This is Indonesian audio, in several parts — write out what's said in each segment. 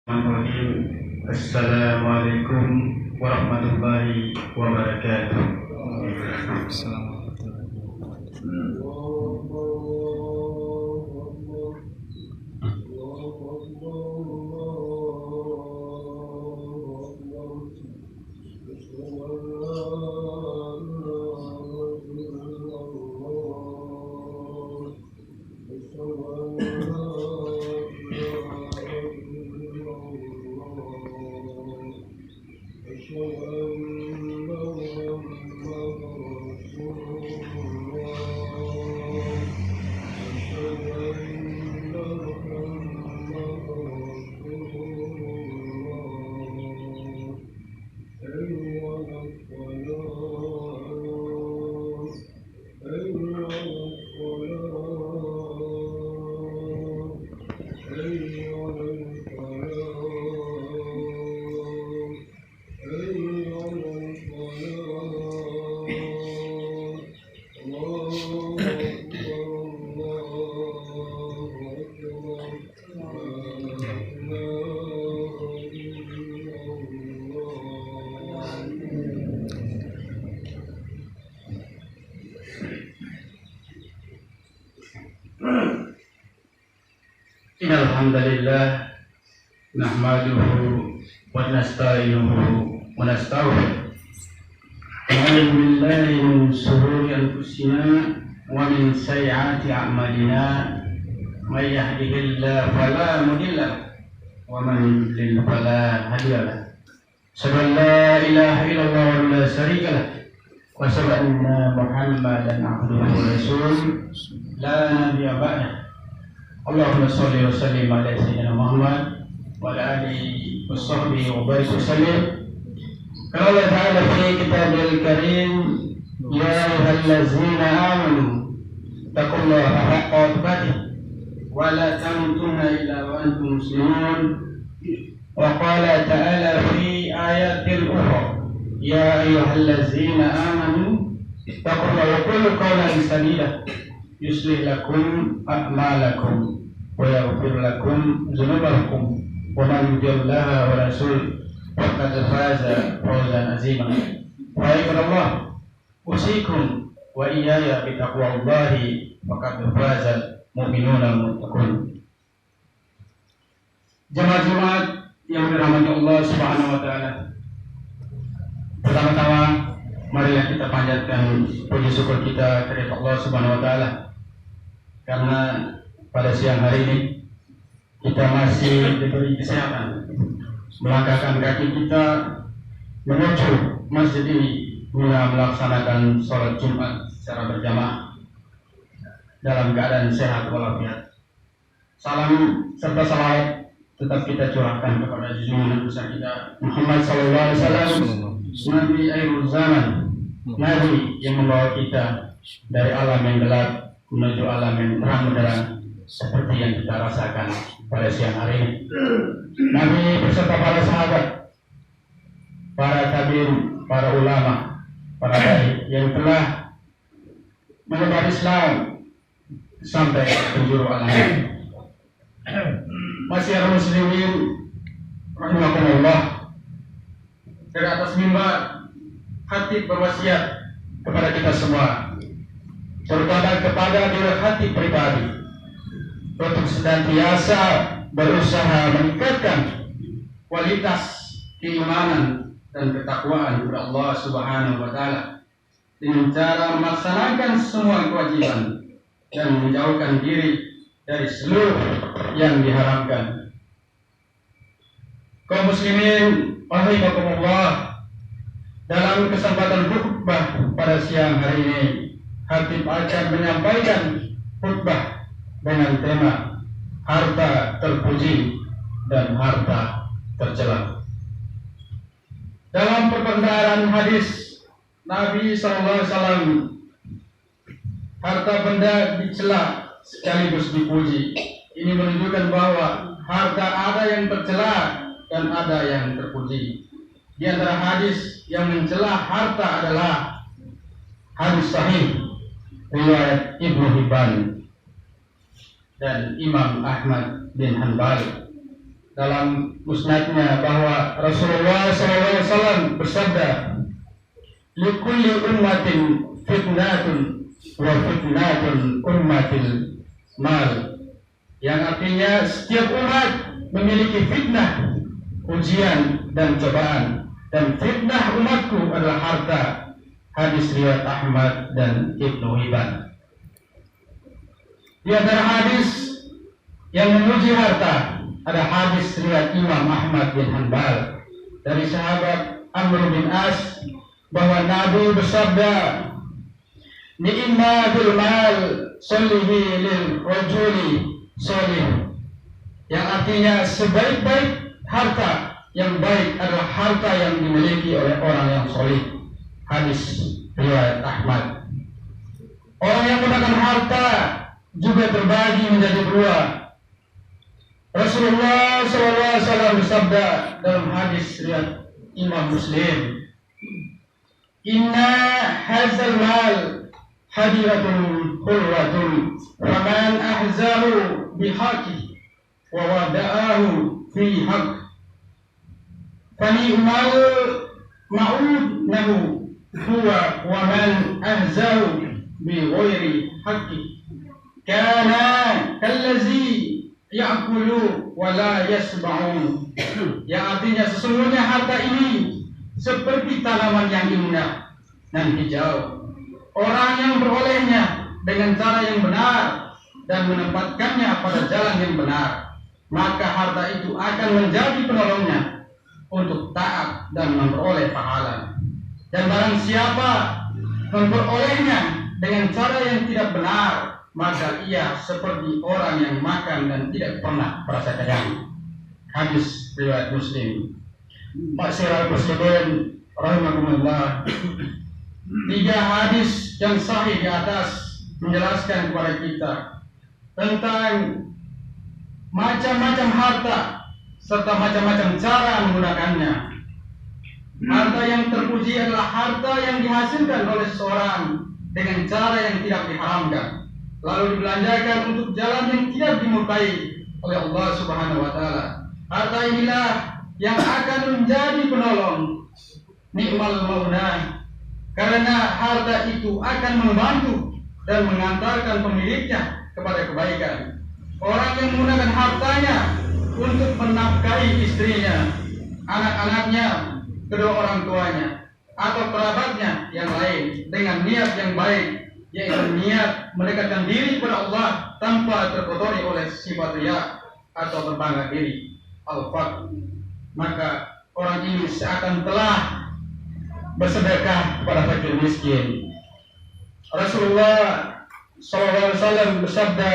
Assalamualaikum warahmatullahi wabarakatuh. Alhamdulillah nahmaduhu wa nasta'inuhu wa nastaghfiruh. A'udzu billahi min shururi anfusina wa min sayyiati a'malina. May yahdihillahu fala mudilla lahu wa man yudlil fala hadiya lahu. Asyhadu an la ilaha illallah wa la syarika lahu wa asyhadu anna Muhammadan abduhu wa rasuluh la nabiyya ba'dahu. Allahumma sholli wa sallim ala sayyidina Muhammad wa ala alihi wa sahbihi wa barik wa sallim. Qala Allah Ta'ala fi kitabil karim, ya ayyuhallazina amanu taqullaha haqqa tuqatih wa la tamutunna illa wa antum muslimun. Wa qala ta'ala fi ayatil ukhra, ya ayyuhallazina amanu taqullaha wa qulu qawlan sadida yuslih lakum a'malakum wa yaghfir lakum dzunubakum wa man yuti'illaha wa rasulahu faqad faza fawzan 'azima. Wa ibadallah, usikum wa iyaya bi taqwallahi faqad fazal mu'minuna muttaqun. Jemaah Jumat yang dirahmati Allah Subhanahu wa taala. Pertama-tama marilah kita panjatkan puji syukur kita kepada Allah Subhanahu wa taala, karena pada siang hari ini kita masih diberi kesehatan melangkahkan kaki kita menuju masjid ini guna melaksanakan sholat Jumat secara berjamaah dalam keadaan sehat walafiat. Salam serta salawat tetap kita curahkan kepada junjungan besar kita Muhammad sallallahu alaihi wasallam, Nabi akhir zaman, Nabi yang membawa kita dari alam yang gelap menuju alam yang terang benderang seperti yang kita rasakan pada siang hari ini. Nabi beserta para sahabat, para tabi'in, para ulama, para dai yang telah menyebar Islam sampai penjuru alam. Masyarakat muslimin rahimakumullah, dari atas mimbar hati berwasiat kepada kita semua, terutama kepada diri hati pribadi, untuk senantiasa berusaha meningkatkan kualitas keimanan dan ketakwaan kepada Allah Subhanahu wa taala dengan cara melaksanakan semua kewajiban dan menjauhkan diri dari seluruh yang diharamkan. Kaum muslimin rahimakumullah, dalam kesempatan khutbah pada siang hari ini, Khatib akan menyampaikan khutbah dengan tema harta terpuji dan harta tercela. Dalam perbendaharaan hadis Nabi SAW, harta benda dicela sekaligus dipuji. Ini menunjukkan bahwa harta ada yang tercela dan ada yang terpuji. Di antara hadis yang mencela harta adalah hadis sahih riwayat Ibnu Hibban dan Imam Ahmad bin Hanbal dalam musnadnya bahwa Rasulullah SAW bersabda, "Likulli ummatin fitnatun wa fitnatun ummatil mal." Yang artinya setiap umat memiliki fitnah, ujian dan cobaan, dan fitnah umatku adalah harta. Hadis riwayat Ahmad dan Ibnu Hibban. Di antara hadis yang memuji harta ada hadis riwayat Imam Ahmad bin Hanbal dari sahabat Amr bin As bahwa Nabi bersabda, "Ni'ma bil mal solihi lil rajuli solih." Yang artinya sebaik-baik harta yang baik adalah harta yang dimiliki oleh orang yang solih. Hadis riwayat Ahmad. Orang yang menggunakan harta juga terbagi menjadi dua. Rasulullah SAW bersabda dalam hadis riwayat Imam Muslim, "Inna hadzal mal hadiratun khulwatun, faman ahzahu bihaqi wa wada'ahu fi haqq, fani'mal ma'ud lahu huwa wa man ahzahu bi ghairi haqqi kana kallazi ya'kulu wa la yasba'un." Yang artinya sesungguhnya harta ini seperti tanaman yang indah dan hijau. Orang yang berolehnya dengan cara yang benar dan menempatkannya pada jalan yang benar, maka harta itu akan menjadi penolongnya untuk taat dan memperoleh pahala. Dan barang siapa memperolehnya dengan cara yang tidak benar, maka ia seperti orang yang makan dan tidak pernah merasa kenyang. Hadis riwayat Muslim. Ma'asyiral muslimin rahimakumullah. 3 hadis yang sahih di atas menjelaskan kepada kita tentang macam-macam harta serta macam-macam cara menggunakannya. Harta yang terpuji adalah harta yang dihasilkan oleh seseorang dengan cara yang tidak diharamkan, lalu dibelanjakan untuk jalan yang tidak dimurkai oleh Allah Subhanahu wa taala. Harta inilah yang akan menjadi penolong, ni'mal mauna, karena harta itu akan membantu dan mengantarkan pemiliknya kepada kebaikan. Orang yang menggunakan hartanya untuk menafkahi istrinya, anak-anaknya, kedua orang tuanya, atau kerabatnya yang lain dengan niat yang baik, yaitu niat mendekatkan diri kepada Allah tanpa terkotori oleh sifat riya atau berbangga diri, al-faqr, maka orang ini seakan telah bersedekah kepada fakir miskin. Rasulullah SAW bersabda,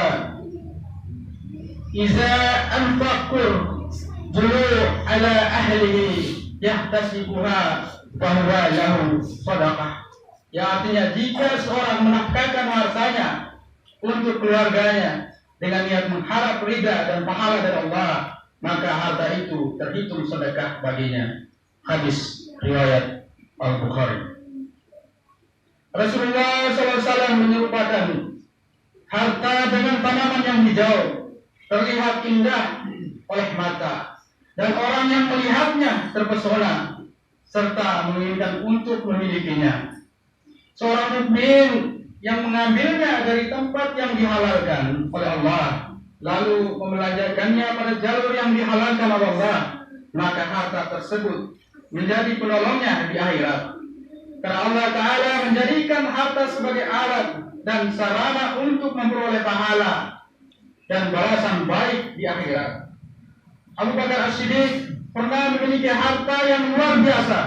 "Iza anfaqur julu ala ahlihi yahtasibuha fahuwa lahu sadaqah." Yang artinya jika seorang menafkahkan hartanya untuk keluarganya dengan niat mengharap ridha dan pahala dari Allah, maka harta itu terhitung sedekah baginya. Hadis riwayat Al-Bukhari. Rasulullah SAW menyerupakan harta dengan tanaman yang hijau, terlihat indah oleh mata, dan orang yang melihatnya terpesona serta menginginkan untuk memilikinya. Seorang mukmin yang mengambilnya dari tempat yang dihalalkan oleh Allah, lalu membelanjakannya pada jalur yang dihalalkan oleh Allah, maka harta tersebut menjadi penolongnya di akhirat. Karena Allah Ta'ala menjadikan harta sebagai alat dan sarana untuk memperoleh pahala dan balasan baik di akhirat. Abu Bakar As-Siddiq pernah memiliki harta yang luar biasa,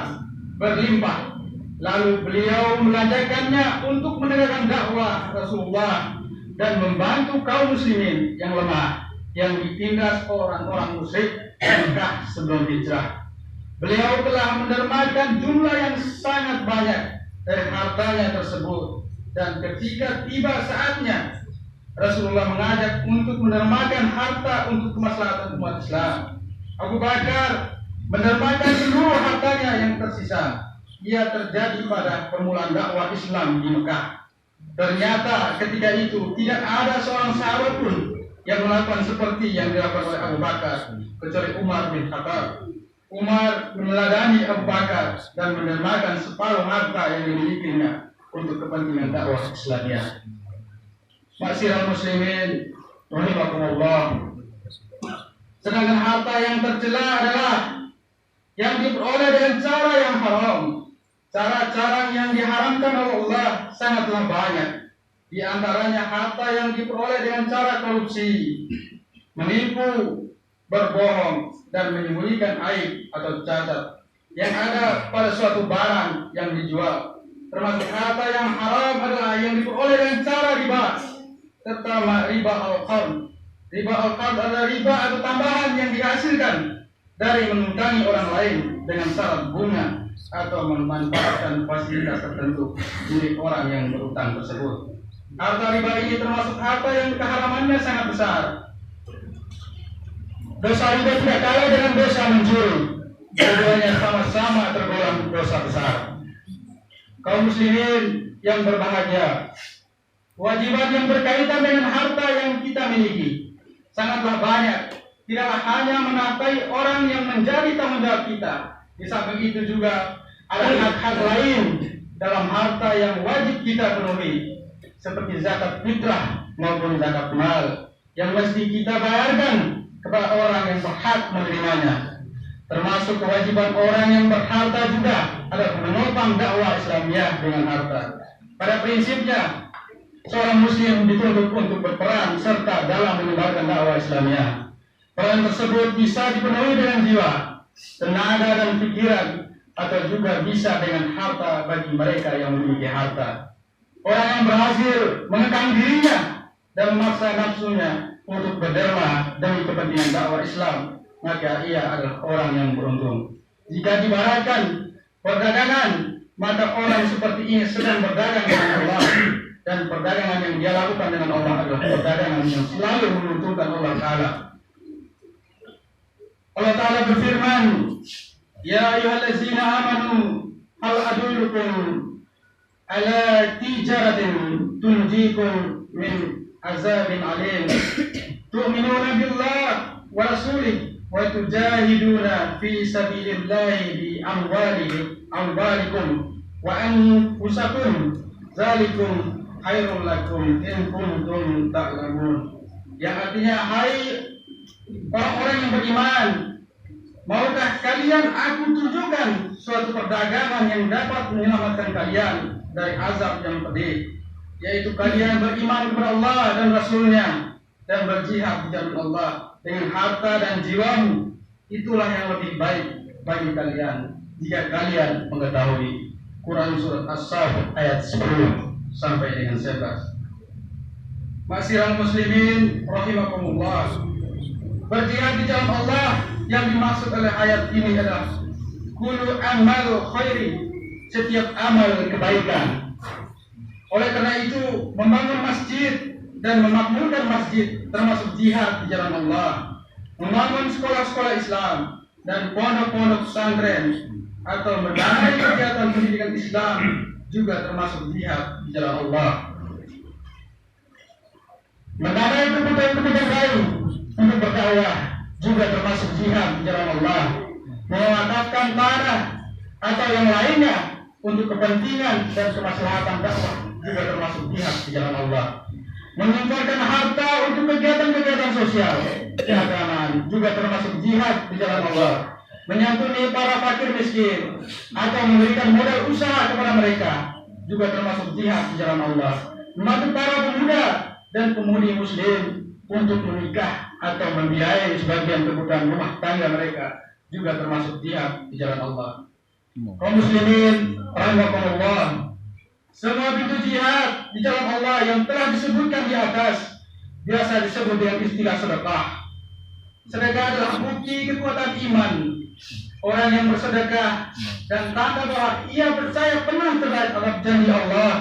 berlimpah. Lalu beliau melanjutkannya untuk menegakkan dakwah Rasulullah dan membantu kaum muslimin yang lemah yang ditindas orang-orang musyrik Mekah sebelum hijrah. Beliau telah mendermakan jumlah yang sangat banyak dari hartanya tersebut, dan ketika tiba saatnya Rasulullah mengajak untuk mendermakan harta untuk kemaslahatan umat Islam, Abu Bakar mendermakan seluruh hartanya yang tersisa. Ia terjadi pada permulaan dakwah Islam di Mekah. Ternyata ketika itu tidak ada seorang sahabat pun yang melakukan seperti yang dilakukan oleh Abu Bakar, kecuali Umar bin Khattab. Umar meneladani Abu Bakar dan menermakan separuh harta yang dimilikinya untuk kepentingan dakwah Islamiyah. Ma'asyiral muslimin rahimakumullah. Sedangkan harta yang tercela adalah yang diperoleh dengan cara yang haram. Cara-cara yang diharamkan oleh Allah sangatlah banyak. Di antaranya harta yang diperoleh dengan cara korupsi, menipu, berbohong, dan menyembunyikan aib atau cacat yang ada pada suatu barang yang dijual. Termasuk harta yang haram adalah yang diperoleh dengan cara riba, terutama riba al-qard. Riba al-qard adalah riba atau tambahan yang dihasilkan dari mengutangi orang lain dengan syarat bunga atau memanfaatkan fasilitas tertentu milik orang yang berutang tersebut. Harta riba ini termasuk harta yang keharamannya sangat besar. Dosa riba tidak kalah dengan dosa mencuri. Keduanya sama-sama tergolong dosa besar. Kaum muslimin yang berbahagia, kewajiban yang berkaitan dengan harta yang kita miliki sangatlah banyak. Tidaklah hanya menafkahi orang yang menjadi tanggung jawab kita. Di samping itu juga ada hak-hak lain dalam harta yang wajib kita penuhi, seperti zakat fitrah maupun zakat mal yang mesti kita bayarkan kepada orang yang berhak menerimanya. Termasuk kewajiban orang yang berharta juga adalah menopang dakwah Islamiyah dengan harta. Pada prinsipnya, seorang muslim dituntut untuk berperan serta dalam menyebarkan dakwah Islamiyah. Peran tersebut bisa dipenuhi dengan jiwa, tenaga dan pikiran, atau juga bisa dengan harta bagi mereka yang memiliki harta. Orang yang berhasil mengekang dirinya dan memaksa nafsunya untuk berderma demi kepentingan dakwah Islam, maka ia adalah orang yang beruntung. Jika dibaratkan perdagangan, maka orang seperti ini sedang berdagang dengan Allah, dan perdagangan yang dia lakukan dengan Allah adalah perdagangan yang selalu menguntungkan Allah Ta'ala. Allah Ta'ala berfirman, Ya ayyuhallazina amanu hal adullukum ala tijaratin tunjikum min azabin alim tu'minuna billah wa rasulih wa tujahiduna fi sabilillahi bi amwalikum wa anfusakum zalikum khairul lakum in kuntum ta'lamun. Yang artinya, hai orang-orang yang beriman, maukah kalian aku tunjukkan suatu perdagangan yang dapat menyelamatkan kalian dari azab yang pedih, yaitu kalian beriman kepada Allah dan Rasulnya dan berjihad di jalan Allah dengan harta dan jiwamu. Itulah yang lebih baik bagi kalian jika kalian mengetahui. Quran surat As-Saff ayat 10 sampai dengan 11. Ma'asyiral muslimin rahimakumullah. Berjihad di jalan Allah yang dimaksud oleh ayat ini adalah kullu amal khairi, setiap amal kebaikan. Oleh karena itu, membangun masjid dan memakmurkan masjid termasuk jihad di jalan Allah. Membangun sekolah-sekolah Islam dan pondok-pondok pesantren atau mendanai kegiatan pendidikan Islam juga termasuk jihad di jalan Allah. Mendanai kebutuhan lain untuk berdakwah juga termasuk jihad di jalan Allah. Mewakafkan tanah atau yang lainnya untuk kepentingan dan kemaslahatan dakwah juga termasuk jihad di jalan Allah. Menginfakkan harta untuk kegiatan-kegiatan sosial keagamaan juga termasuk jihad di jalan Allah. Menyantuni para fakir miskin atau memberikan modal usaha kepada mereka juga termasuk jihad di jalan Allah. Membantu para pemuda dan pemudi muslim untuk menikah atau membiayai sebagian kebutuhan rumah tangga mereka juga termasuk jihad di jalan Allah. Kaum muslimin rahimakumullah, semua pintu jihad di jalan Allah yang telah disebutkan di atas biasa disebut dengan istilah sedekah. Sedekah adalah bukti kekuatan iman orang yang bersedekah dan tanda bahwa ia percaya penuh terhadap janji Allah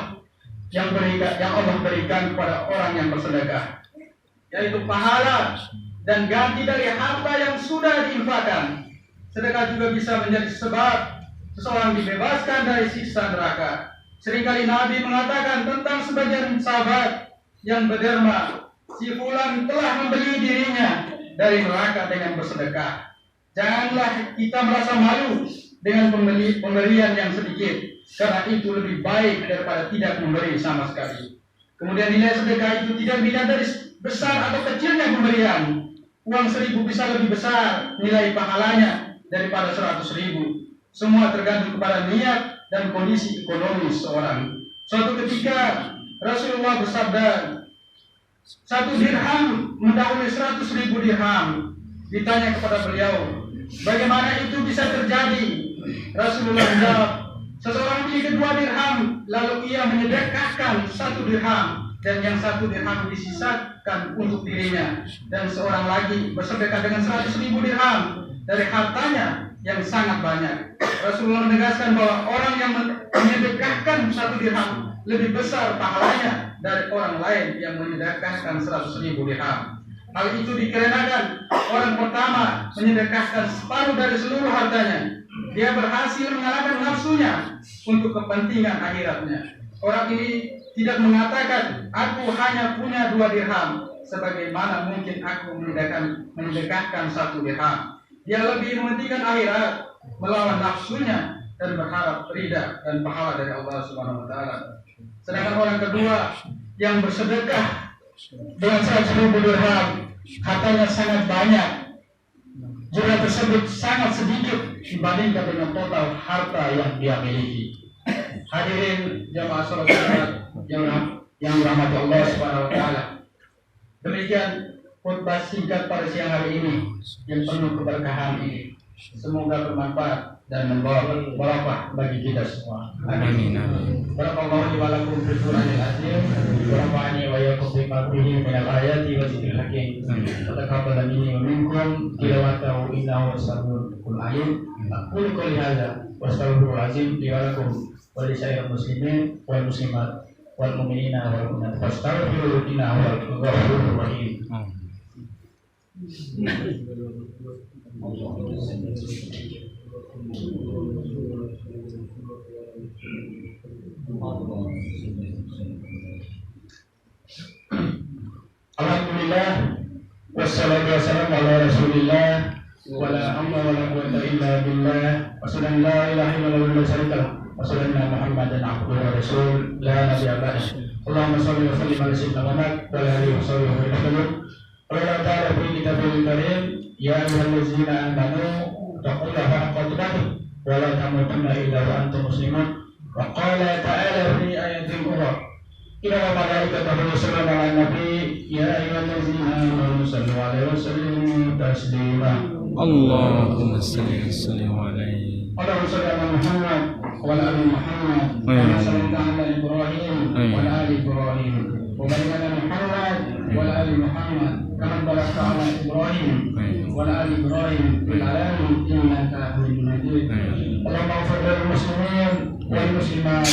yang Allah berikan kepada orang yang bersedekah, yaitu pahala dan ganti dari harta yang sudah diinfakkan. Sedekah juga bisa menjadi sebab seseorang dibebaskan dari siksa neraka. Seringkali Nabi mengatakan tentang sebagian sahabat yang berderma si fulan telah membeli dirinya dari neraka dengan bersedekah. Janganlah kita merasa malu dengan pemberian yang sedikit, karena itu lebih baik daripada tidak memberi sama sekali. Kemudian nilai sedekah itu tidak dilihat dari besar atau kecilnya pemberian. Uang 1.000 bisa lebih besar nilai pahalanya daripada 100.000. Semua tergantung kepada niat dan kondisi ekonomi seorang. Suatu ketika Rasulullah bersabda, 1 dirham mendahului 100.000 dirham. Ditanya kepada beliau, bagaimana itu bisa terjadi? Rasulullah menjawab, seseorang memiliki 2 dirham, lalu ia menyedekahkan 1 dirham, dan yang 1 dirham disisakan untuk dirinya, dan seorang lagi bersedekah dengan 100.000 dirham dari hartanya yang sangat banyak. Rasulullah menegaskan bahwa orang yang menyedekahkan 1 dirham lebih besar pahalanya dari orang lain yang menyedekahkan 100.000 dirham. Hal itu dikarenakan orang pertama menyedekahkan separuh dari seluruh hartanya. Dia berhasil mengalahkan nafsunya untuk kepentingan akhiratnya. Orang ini tidak mengatakan, aku hanya punya 2 dirham, sebagaimana mungkin aku menyedekahkan 1 dirham. Dia lebih mementingkan akhirat, melawan nafsunya, dan berharap ridha dan pahala dari Allah Subhanahu wa Ta'ala. Sedangkan orang kedua yang bersedekah dengan 100.000 dirham, hartanya sangat banyak, jumlah tersebut sangat sedikit dibandingkan dengan total harta yang dia miliki. Hadirin jamaah salat yang dirahmati Allah Subhanahu wa Ta'ala. Demikian khutbah singkat pada siang hari ini yang penuh keberkahan ini. Semoga bermanfaat dan membawa barokah bagi kita semua. Amin. Barakallahu li wa lakum fil Qur'anil azim wa nafa'ani wa iyyakum bima fihi min al-ayati wa dzikril hakim. Wa taqabbal minni wa minkum tilawatahu innahu as-sami'ul 'alim. Aqulu qouli hadza wa astaghfirul azim li wa lakum wa li sa'iril muslimin wal muslimat wal mu'minina wal mu'minat fastaghfiruhu innahu huwal ghafurur rahim. Alhamdulillah wassalatu wassalamu ala rasulillah wa la hamda wa la quwwata illa billah wa sallallahu la ilaha illallah wa syarikalah wa sallallahu Muhammadan abduhu wa rasul la nabiyya ba'dahu. Allahumma shalli wa sallim ala sayyidina Muhammad wa ala alihi wa sahbihi wa sallam. Allah Ta'ala fi kitabil karim, ya ayyuhallazina amanu taqullaha haqqa tuqatih wa la tamutunna illa wa antum muslimun. Wa qala ta'ala fi ayatin ukhra, inna malaikatahu yusalluna 'alan nabi ya ayyuhallazina amanu sallu 'alaihi wa sallimu taslima. Allahumma salli wa sallim 'alaihi Allahumma salli 'ala Muhammad wa 'ala ali Muhammad kama sallaita 'ala Ibrahim wa 'ala ali Ibrahim wa barik 'ala Muhammad wa 'ala ali Muhammad kama barakta 'ala Ibrahim wa 'ala ali Ibrahim fil 'alamin innaka Hamidum Majid. Allahumma ighfir lil muslimin wal muslimat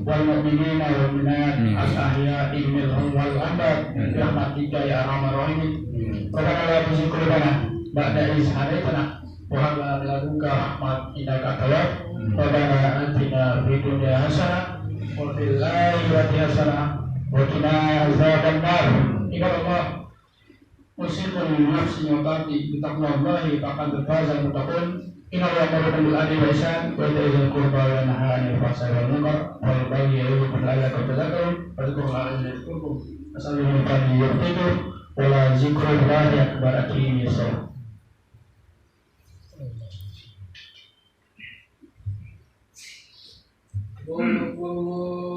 wal mu'minina wal mu'minat al-ahya'i minhum wal amwat bi rahmatika ya arhamar rahimin. Rabbana la tuzigh qulubana ba'da idh hadaytana wa hab lana min ladunka rahmatan innaka antal wahhab. Rabbana atina fid dunya hasanah wa fil akhirati hasanah wa qina azabannar. Ibadallah, usikum nafsi wa taqi bi taqwallahi faqad faza al-muttaqun. Inna Allaha ya'muru bil adli wal ihsan wa ita'i dzil qurba wa yanha 'anil fahsya'i wal munkar wal baghi ya'idukum la'allakum tadhakkarun. Fadhkurullaha yadhkurkum was'aluhu min fadlihi yu'tikum wa la dzikrullahi akbar. Aqimi shalah. Allah